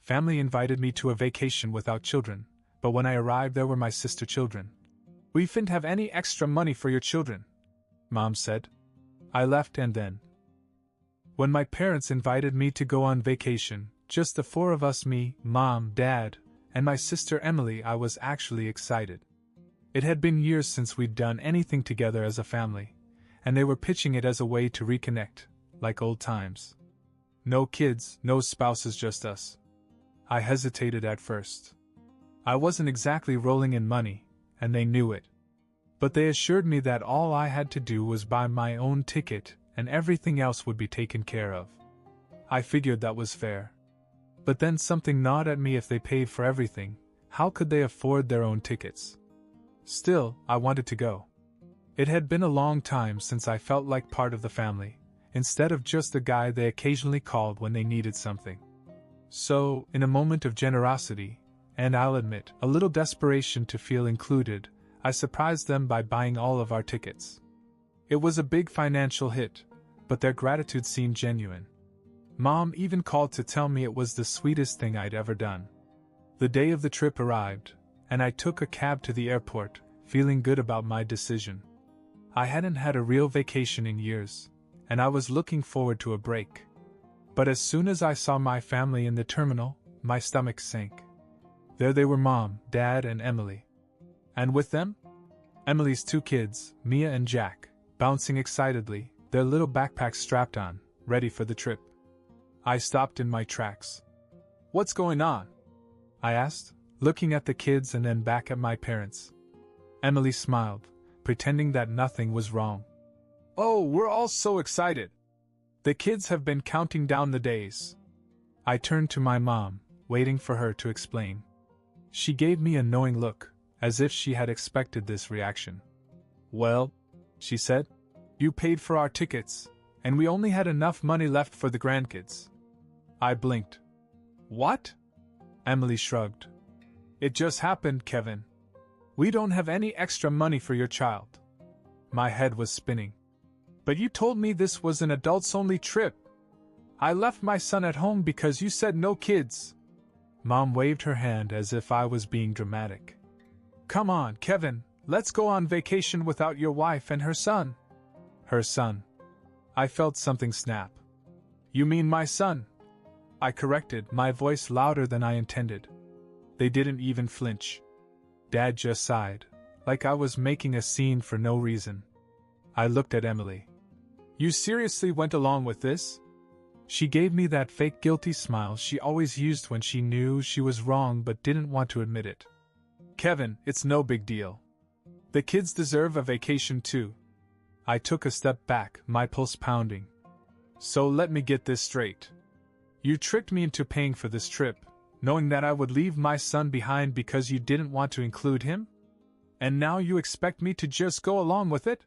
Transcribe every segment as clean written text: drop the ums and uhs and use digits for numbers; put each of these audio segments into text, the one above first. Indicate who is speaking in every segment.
Speaker 1: Family invited me to a vacation without children, but when I arrived there were my sister children. We didn't have any extra money for your children, Mom said. I left and then, when my parents invited me to go on vacation, just the four of us, me, Mom, Dad, and my sister Emily, I was actually excited. It had been years since we'd done anything together as a family, and they were pitching it as a way to reconnect, like old times. No kids, no spouses, just us. I hesitated at first. I wasn't exactly rolling in money, and they knew it. But they assured me that all I had to do was buy my own ticket, and everything else would be taken care of. I figured that was fair. But then something gnawed at me. If they paid for everything, how could they afford their own tickets? Still, I wanted to go. It had been a long time since I felt like part of the family, instead of just the guy they occasionally called when they needed something. So, in a moment of generosity, and I'll admit, a little desperation to feel included, I surprised them by buying all of our tickets. It was a big financial hit, but their gratitude seemed genuine. Mom even called to tell me it was the sweetest thing I'd ever done. The day of the trip arrived, and I took a cab to the airport, feeling good about my decision. I hadn't had a real vacation in years, and I was looking forward to a break. But as soon as I saw my family in the terminal, my stomach sank. There they were, Mom, Dad, and Emily. And with them, Emily's two kids, Mia and Jack, bouncing excitedly, their little backpacks strapped on, ready for the trip. I stopped in my tracks. "What's going on?" I asked, looking at the kids and then back at my parents. Emily smiled, pretending that nothing was wrong. "Oh, we're all so excited. The kids have been counting down the days." I turned to my mom, waiting for her to explain. She gave me a knowing look, as if she had expected this reaction. "Well," she said, "you paid for our tickets, and we only had enough money left for the grandkids." I blinked. "What?" Emily shrugged. "It just happened, Kevin. We don't have any extra money for your child." My head was spinning. "But you told me this was an adults-only trip. I left my son at home because you said no kids." Mom waved her hand as if I was being dramatic. "Come on, Kevin, let's go on vacation without your wife and her son." Her son. I felt something snap. "You mean my son?" I corrected, my voice louder than I intended. They didn't even flinch. Dad just sighed, like I was making a scene for no reason. I looked at Emily. "You seriously went along with this?" She gave me that fake guilty smile she always used when she knew she was wrong but didn't want to admit it. "Kevin, it's no big deal. The kids deserve a vacation too." I took a step back, my pulse pounding. "So let me get this straight. You tricked me into paying for this trip, knowing that I would leave my son behind because you didn't want to include him? And now you expect me to just go along with it?"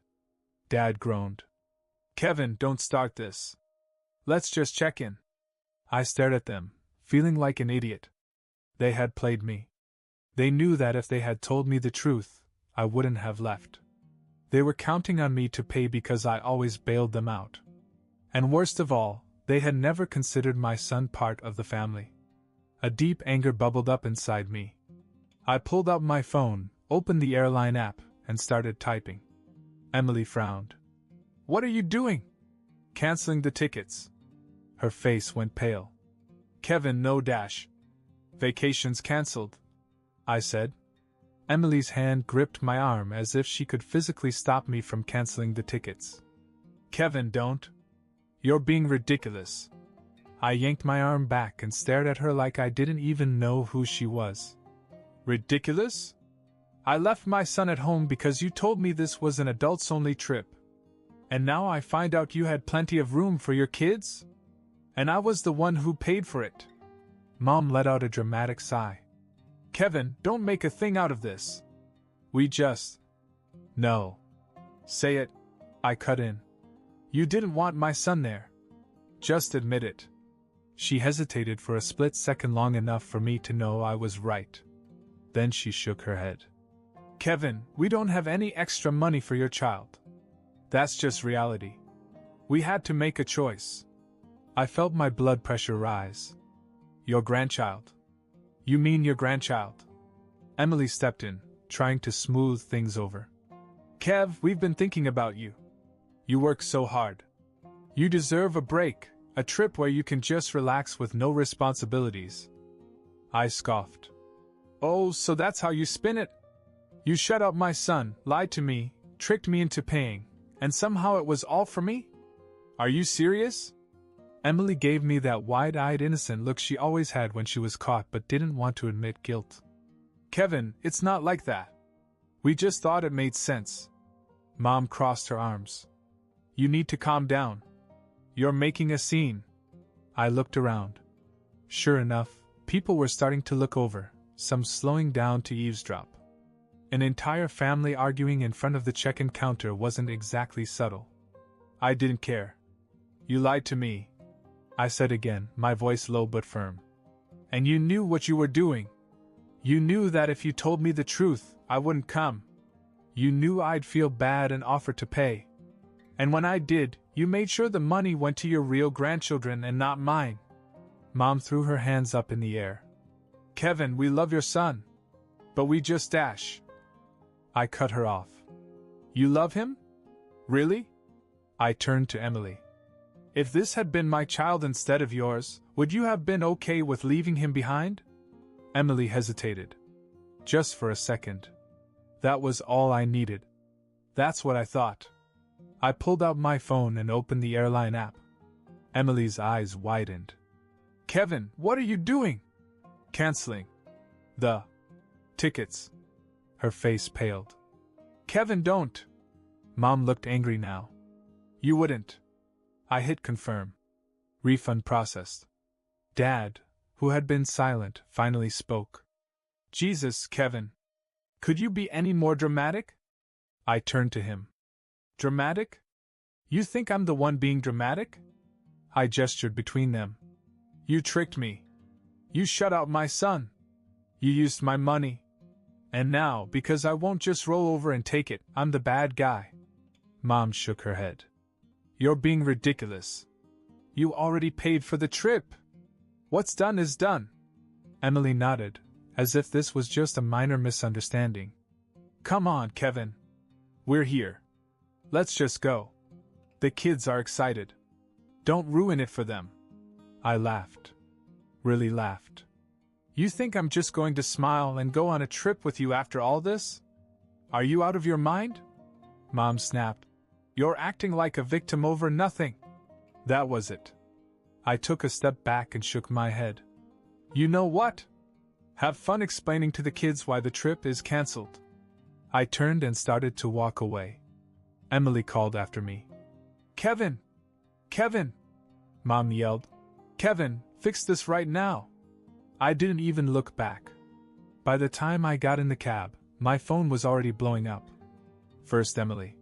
Speaker 1: Dad groaned. "Kevin, don't start this. Let's just check in." I stared at them, feeling like an idiot. They had played me. They knew that if they had told me the truth, I wouldn't have left. They were counting on me to pay because I always bailed them out. And worst of all, they had never considered my son part of the family. A deep anger bubbled up inside me. I pulled out my phone, opened the airline app, and started typing. Emily frowned. "What are you doing?" "Canceling the tickets." Her face went pale. "Kevin, no dash. Vacation's cancelled," I said. Emily's hand gripped my arm as if she could physically stop me from canceling the tickets. "Kevin, don't. You're being ridiculous." I yanked my arm back and stared at her like I didn't even know who she was. "Ridiculous? I left my son at home because you told me this was an adults-only trip. And now I find out you had plenty of room for your kids? And I was the one who paid for it." Mom let out a dramatic sigh. "Kevin, don't make a thing out of this. We just..." "No. Say it," I cut in. "You didn't want my son there. Just admit it." She hesitated for a split second, long enough for me to know I was right. Then she shook her head. "Kevin, we don't have any extra money for your child. That's just reality. We had to make a choice." I felt my blood pressure rise. Your grandchild. You mean your grandchild? Emily stepped in, trying to smooth things over. Kev, we've been thinking about you. You work so hard. You deserve a break, a trip where you can just relax with no responsibilities. I scoffed. Oh, so that's how you spin it? You shut up my son, lied to me, tricked me into paying, and somehow it was all for me? Are you serious? Emily gave me that wide-eyed innocent look she always had when she was caught but didn't want to admit guilt. Kevin, it's not like that. We just thought it made sense. Mom crossed her arms. You need to calm down. You're making a scene. I looked around. Sure enough, people were starting to look over, some slowing down to eavesdrop. An entire family arguing in front of the check-in counter wasn't exactly subtle. I didn't care. You lied to me, I said again, my voice low but firm. And you knew what you were doing. You knew that if you told me the truth, I wouldn't come. You knew I'd feel bad and offer to pay. And when I did, you made sure the money went to your real grandchildren and not mine. Mom threw her hands up in the air. Kevin, we love your son. But we just dash. I cut her off. You love him? Really? I turned to Emily. If this had been my child instead of yours, would you have been okay with leaving him behind? Emily hesitated. Just for a second. That was all I needed. That's what I thought. I pulled out my phone and opened the airline app. Emily's eyes widened. Kevin, what are you doing? Canceling the tickets. Her face paled. Kevin, don't. Mom looked angry now. You wouldn't. I hit confirm. Refund processed. Dad, who had been silent, finally spoke. Jesus, Kevin. Could you be any more dramatic? I turned to him. Dramatic? You think I'm the one being dramatic? I gestured between them. You tricked me. You shut out my son. You used my money. And now, because I won't just roll over and take it, I'm the bad guy. Mom shook her head. You're being ridiculous. You already paid for the trip. What's done is done. Emily nodded, as if this was just a minor misunderstanding. Come on, Kevin. We're here. Let's just go. The kids are excited. Don't ruin it for them. I laughed. Really laughed. You think I'm just going to smile and go on a trip with you after all this? Are you out of your mind? Mom snapped. You're acting like a victim over nothing. That was it. I took a step back and shook my head. You know what? Have fun explaining to the kids why the trip is cancelled. I turned and started to walk away. Emily called after me. Kevin! Kevin! Mom yelled. Kevin, fix this right now. I didn't even look back. By the time I got in the cab, my phone was already blowing up. First Emily.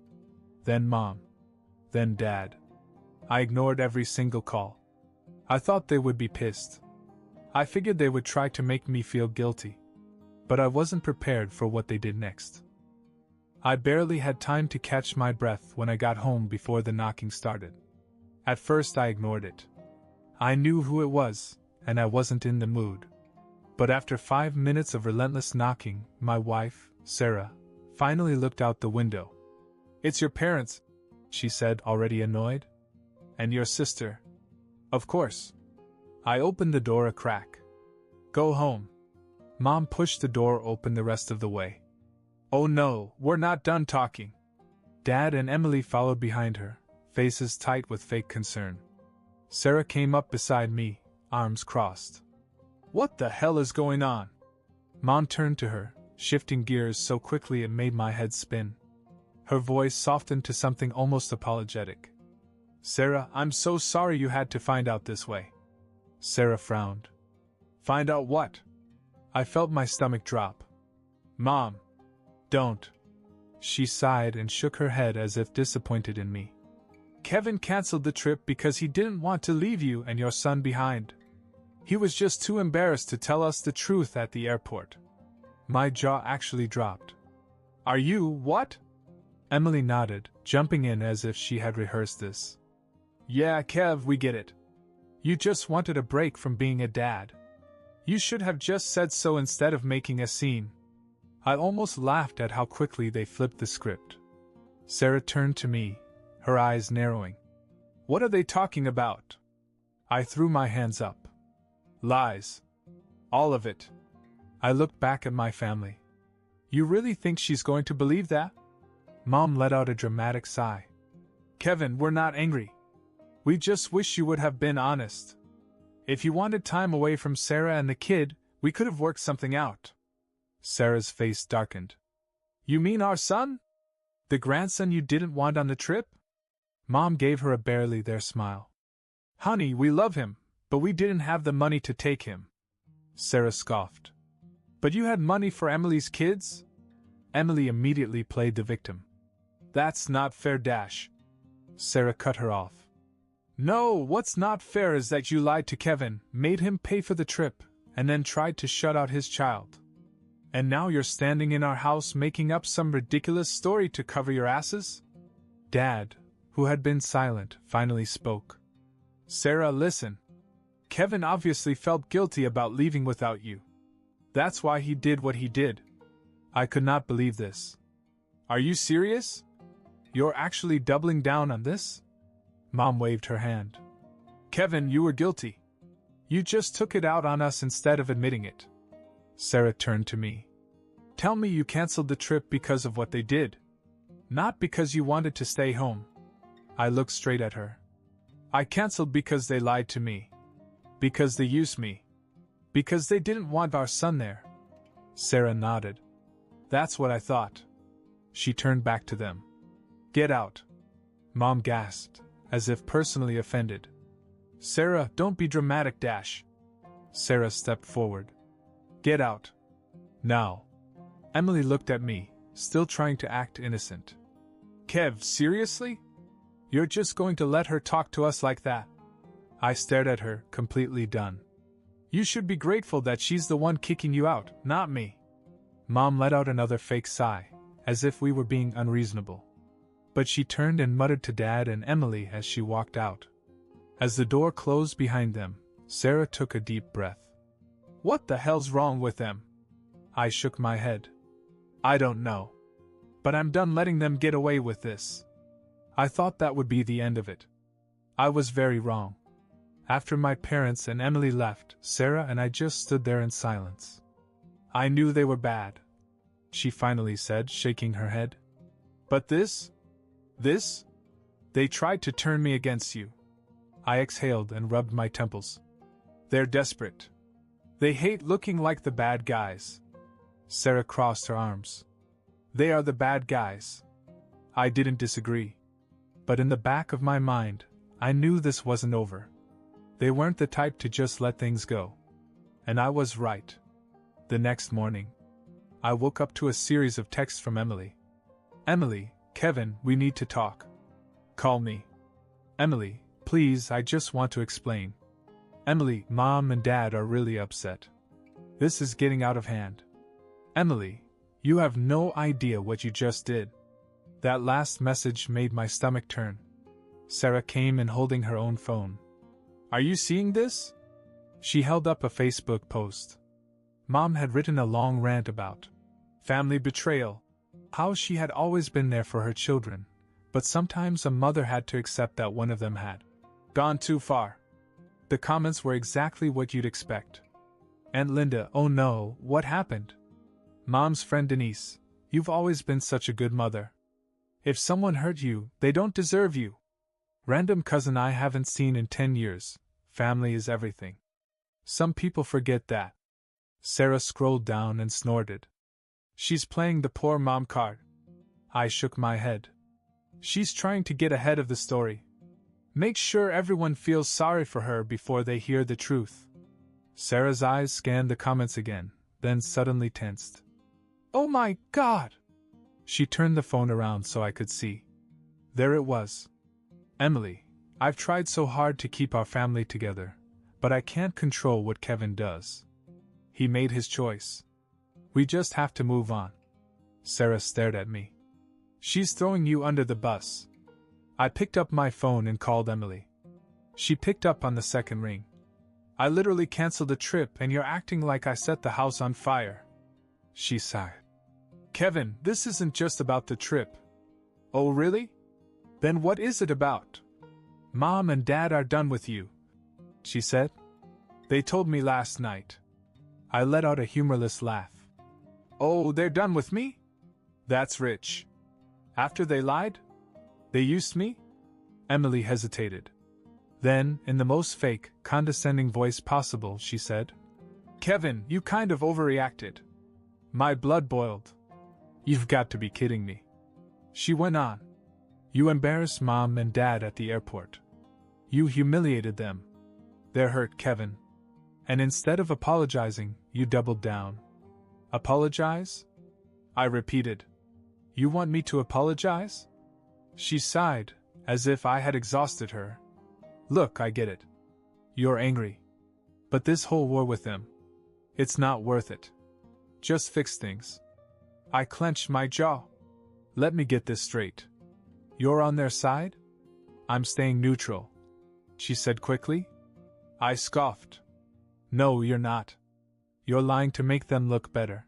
Speaker 1: Then Mom. Then Dad. I ignored every single call. I thought they would be pissed. I figured they would try to make me feel guilty. But I wasn't prepared for what they did next. I barely had time to catch my breath when I got home before the knocking started. At first I ignored it. I knew who it was, and I wasn't in the mood. But after 5 minutes of relentless knocking, my wife, Sarah, finally looked out the window. It's your parents, she said, already annoyed. And your sister. Of course. I opened the door a crack. Go home. Mom pushed the door open the rest of the way. Oh no, we're not done talking. Dad and Emily followed behind her, faces tight with fake concern. Sarah came up beside me, arms crossed. What the hell is going on? Mom turned to her, shifting gears so quickly it made my head spin. Her voice softened to something almost apologetic. Sarah, I'm so sorry you had to find out this way. Sarah frowned. Find out what? I felt my stomach drop. Mom. Don't. She sighed and shook her head as if disappointed in me. Kevin canceled the trip because he didn't want to leave you and your son behind. He was just too embarrassed to tell us the truth at the airport. My jaw actually dropped. Are you what? Emily nodded, jumping in as if she had rehearsed this. Yeah, Kev, we get it. You just wanted a break from being a dad. You should have just said so instead of making a scene. I almost laughed at how quickly they flipped the script. Sarah turned to me, her eyes narrowing. What are they talking about? I threw my hands up. Lies. All of it. I looked back at my family. You really think she's going to believe that? Mom let out a dramatic sigh. Kevin, we're not angry. We just wish you would have been honest. If you wanted time away from Sarah and the kid, we could have worked something out. Sarah's face darkened. You mean our son? The grandson you didn't want on the trip? Mom gave her a barely there smile. Honey, we love him, but we didn't have the money to take him. Sarah scoffed. But you had money for Emily's kids? Emily immediately played the victim. That's not fair, Dash. Sarah cut her off. No, what's not fair is that you lied to Kevin, made him pay for the trip, and then tried to shut out his child. And now you're standing in our house making up some ridiculous story to cover your asses? Dad, who had been silent, finally spoke. Sarah, listen. Kevin obviously felt guilty about leaving without you. That's why he did what he did. I could not believe this. Are you serious? You're actually doubling down on this? Mom waved her hand. Kevin, you were guilty. You just took it out on us instead of admitting it. Sarah turned to me. Tell me you canceled the trip because of what they did. Not because you wanted to stay home. I looked straight at her. I canceled because they lied to me. Because they used me. Because they didn't want our son there. Sarah nodded. That's what I thought. She turned back to them. Get out. Mom gasped, as if personally offended. Sarah, don't be dramatic, Dash. Sarah stepped forward. Get out. Now. Emily looked at me, still trying to act innocent. Kev, seriously? You're just going to let her talk to us like that? I stared at her, completely done. You should be grateful that she's the one kicking you out, not me. Mom let out another fake sigh, as if we were being unreasonable. But she turned and muttered to Dad and Emily as she walked out. As the door closed behind them, Sarah took a deep breath. What the hell's wrong with them? I shook my head. I don't know. But I'm done letting them get away with this. I thought that would be the end of it. I was very wrong. After my parents and Emily left, Sarah and I just stood there in silence. I knew they were bad, she finally said, shaking her head. But this? They tried to turn me against you. I exhaled and rubbed my temples. They're desperate. They hate looking like the bad guys. Sarah crossed her arms. They are the bad guys. I didn't disagree. But in the back of my mind, I knew this wasn't over. They weren't the type to just let things go. And I was right. The next morning, I woke up to a series of texts from Emily. Emily, Kevin, we need to talk. Call me. Emily, please, I just want to explain. Emily, Mom and Dad are really upset. This is getting out of hand. Emily, you have no idea what you just did. That last message made my stomach turn. Sarah came in holding her own phone. Are you seeing this? She held up a Facebook post. Mom had written a long rant about family betrayal, how she had always been there for her children, but sometimes a mother had to accept that one of them had gone too far. The comments were exactly what you'd expect. Aunt Linda, oh no, what happened? Mom's friend Denise, you've always been such a good mother. If someone hurt you, they don't deserve you. Random cousin I haven't seen in 10 years. Family is everything. Some people forget that. Sarah scrolled down and snorted. She's playing the poor mom card. I shook my head. She's trying to get ahead of the story. Make sure everyone feels sorry for her before they hear the truth. Sarah's eyes scanned the comments again, then suddenly tensed. Oh my God! She turned the phone around so I could see. There it was. Emily, I've tried so hard to keep our family together, but I can't control what Kevin does. He made his choice. We just have to move on. Sarah stared at me. She's throwing you under the bus. I picked up my phone and called Emily. She picked up on the second ring. I literally canceled the trip and you're acting like I set the house on fire. She sighed. Kevin, this isn't just about the trip. Oh, really? Then what is it about? Mom and Dad are done with you, she said. They told me last night. I let out a humorless laugh. Oh, they're done with me? That's rich. After they lied? They used me? Emily hesitated. Then, in the most fake, condescending voice possible, she said, Kevin, you kind of overreacted. My blood boiled. You've got to be kidding me. She went on. You embarrassed Mom and Dad at the airport. You humiliated them. They're hurt, Kevin. And instead of apologizing, you doubled down. Apologize? I repeated. You want me to apologize? She sighed, as if I had exhausted her. Look, I get it. You're angry. But this whole war with them, it's not worth it. Just fix things. I clenched my jaw. Let me get this straight. You're on their side? I'm staying neutral, she said quickly. I scoffed. No, you're not. You're lying to make them look better.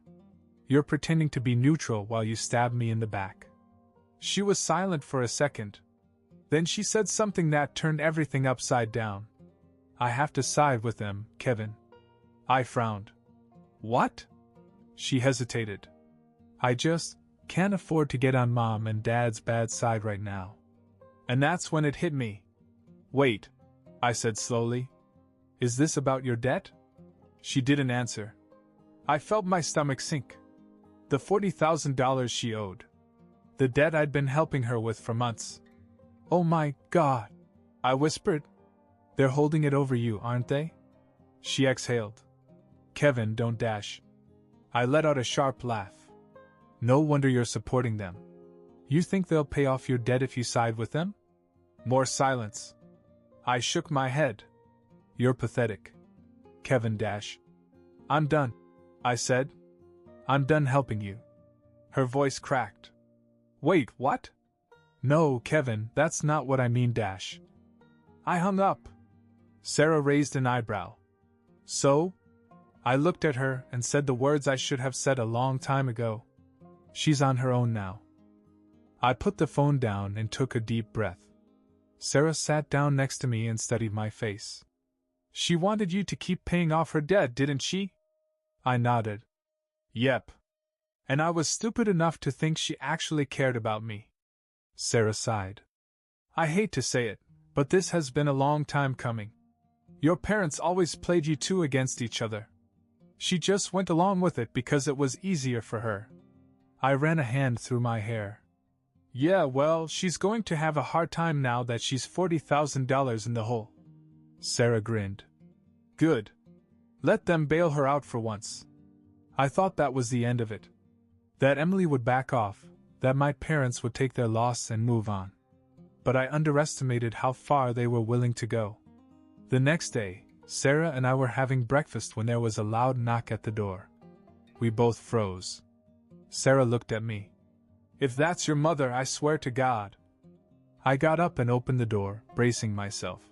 Speaker 1: You're pretending to be neutral while you stab me in the back. She was silent for a second. Then she said something that turned everything upside down. I have to side with them, Kevin. I frowned. What? She hesitated. I just can't afford to get on Mom and Dad's bad side right now. And that's when it hit me. Wait, I said slowly. Is this about your debt? She didn't answer. I felt my stomach sink. The $40,000 she owed. The debt I'd been helping her with for months. Oh my God, I whispered. They're holding it over you, aren't they? She exhaled. Kevin, don't dash. I let out a sharp laugh. No wonder you're supporting them. You think they'll pay off your debt if you side with them? More silence. I shook my head. You're pathetic. Kevin dash. I'm done, I said. I'm done helping you. Her voice cracked. Wait, what? No, Kevin, that's not what I mean dash. I hung up. Sarah raised an eyebrow. So? I looked at her and said the words I should have said a long time ago. She's on her own now. I put the phone down and took a deep breath. Sarah sat down next to me and studied my face. She wanted you to keep paying off her debt, didn't she? I nodded. Yep. And I was stupid enough to think she actually cared about me. Sarah sighed. I hate to say it, but this has been a long time coming. Your parents always played you two against each other. She just went along with it because it was easier for her. I ran a hand through my hair. Yeah, well, she's going to have a hard time now that she's $40,000 in the hole. Sarah grinned. Good. Let them bail her out for once. I thought that was the end of it. That Emily would back off, that my parents would take their loss and move on. But I underestimated how far they were willing to go. The next day, Sarah and I were having breakfast when there was a loud knock at the door. We both froze. Sarah looked at me. If that's your mother, I swear to God. I got up and opened the door, bracing myself.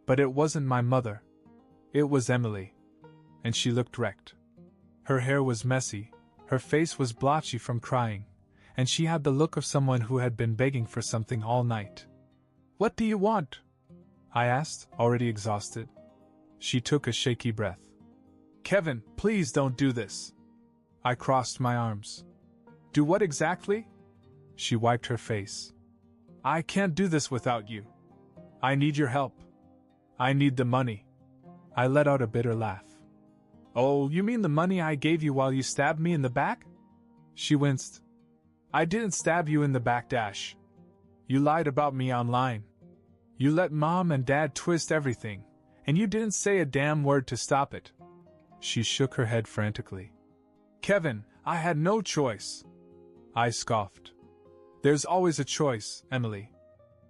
Speaker 1: But it wasn't my mother. It was Emily. And she looked wrecked. Her hair was messy, her face was blotchy from crying, and she had the look of someone who had been begging for something all night. What do you want? I asked, already exhausted. She took a shaky breath. Kevin, please don't do this. I crossed my arms. Do what exactly? She wiped her face. I can't do this without you. I need your help. I need the money. I let out a bitter laugh. Oh, you mean the money I gave you while you stabbed me in the back? She winced. I didn't stab you in the back dash. You lied about me online. You let Mom and Dad twist everything, and you didn't say a damn word to stop it. She shook her head frantically. Kevin, I had no choice. I scoffed. There's always a choice, Emily.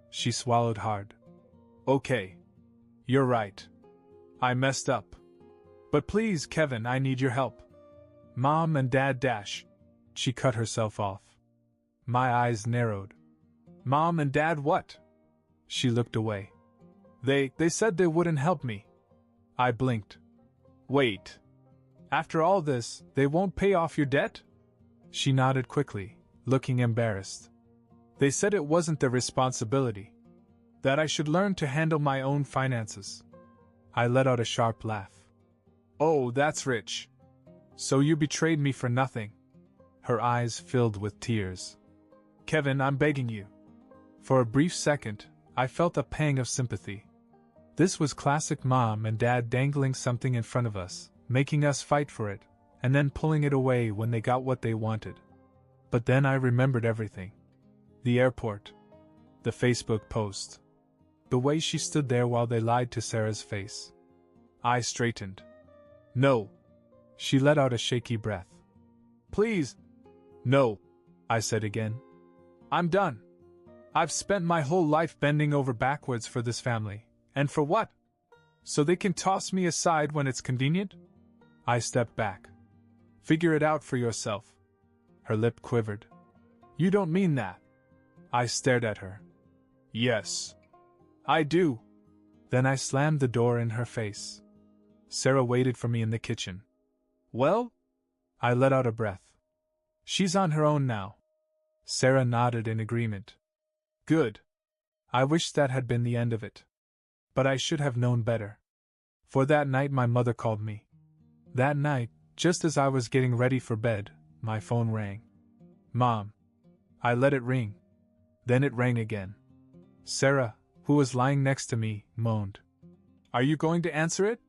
Speaker 1: She swallowed hard. Okay. You're right. I messed up. But please, Kevin, I need your help. Mom and Dad dash. She cut herself off. My eyes narrowed. Mom and Dad what? She looked away. They said they wouldn't help me. I blinked. Wait. After all this, they won't pay off your debt? She nodded quickly, looking embarrassed. They said it wasn't their responsibility. That I should learn to handle my own finances. I let out a sharp laugh. Oh, that's rich. So you betrayed me for nothing. Her eyes filled with tears. Kevin, I'm begging you. For a brief second, I felt a pang of sympathy. This was classic Mom and Dad dangling something in front of us, making us fight for it, and then pulling it away when they got what they wanted. But then I remembered everything. The airport. The Facebook post. The way she stood there while they lied to Sarah's face. I straightened. No. She let out a shaky breath. Please. No, I said again. I'm done. I've spent my whole life bending over backwards for this family. And for what? So they can toss me aside when it's convenient? I stepped back. Figure it out for yourself. Her lip quivered. You don't mean that. I stared at her. Yes. I do. Then I slammed the door in her face. Sarah waited for me in the kitchen. Well? I let out a breath. She's on her own now. Sarah nodded in agreement. Good. I wish that had been the end of it. But I should have known better. For that night my mother called me. That night, just as I was getting ready for bed, my phone rang. Mom. I let it ring. Then it rang again. Sarah, who was lying next to me, moaned. Are you going to answer it?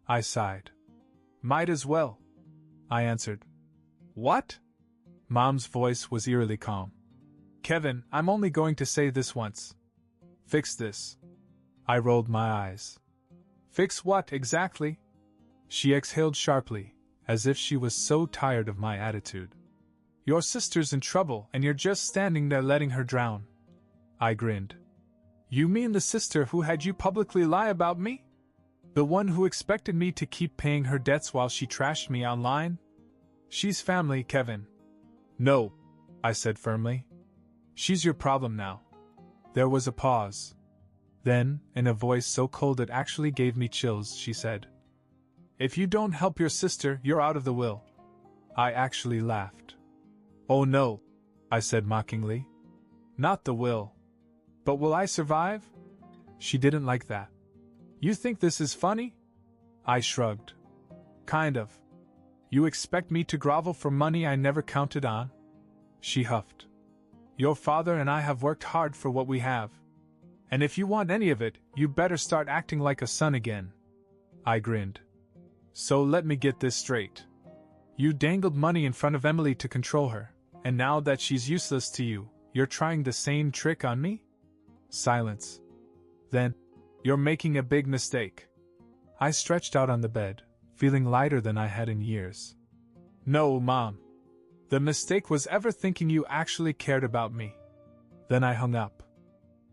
Speaker 1: I sighed. Might as well. I answered. What? Mom's voice was eerily calm. Kevin, I'm only going to say this once. Fix this. I rolled my eyes. Fix what, exactly? She exhaled sharply, as if she was so tired of my attitude. Your sister's in trouble and you're just standing there letting her drown. I grinned. You mean the sister who had you publicly lie about me? The one who expected me to keep paying her debts while she trashed me online? She's family, Kevin. No, I said firmly. She's your problem now. There was a pause. Then, in a voice so cold it actually gave me chills, she said, If you don't help your sister, you're out of the will. I actually laughed. Oh no, I said mockingly. Not the will. But will I survive? She didn't like that. You think this is funny? I shrugged. Kind of. You expect me to grovel for money I never counted on? She huffed. Your father and I have worked hard for what we have. And if you want any of it, you better start acting like a son again. I grinned. So let me get this straight. You dangled money in front of Emily to control her, and now that she's useless to you, you're trying the same trick on me? Silence. Then, you're making a big mistake. I stretched out on the bed, feeling lighter than I had in years. No, Mom. The mistake was ever thinking you actually cared about me. Then I hung up.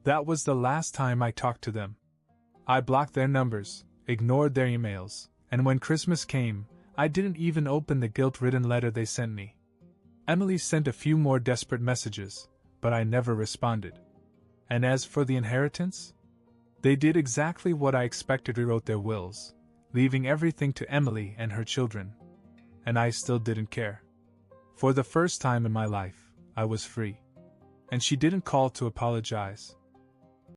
Speaker 1: That was the last time I talked to them. I blocked their numbers, ignored their emails, and when Christmas came, I didn't even open the guilt-ridden letter they sent me. Emily sent a few more desperate messages, but I never responded. And as for the inheritance? They did exactly what I expected, rewrote their wills, leaving everything to Emily and her children. And I still didn't care. For the first time in my life, I was free. And she didn't call to apologize.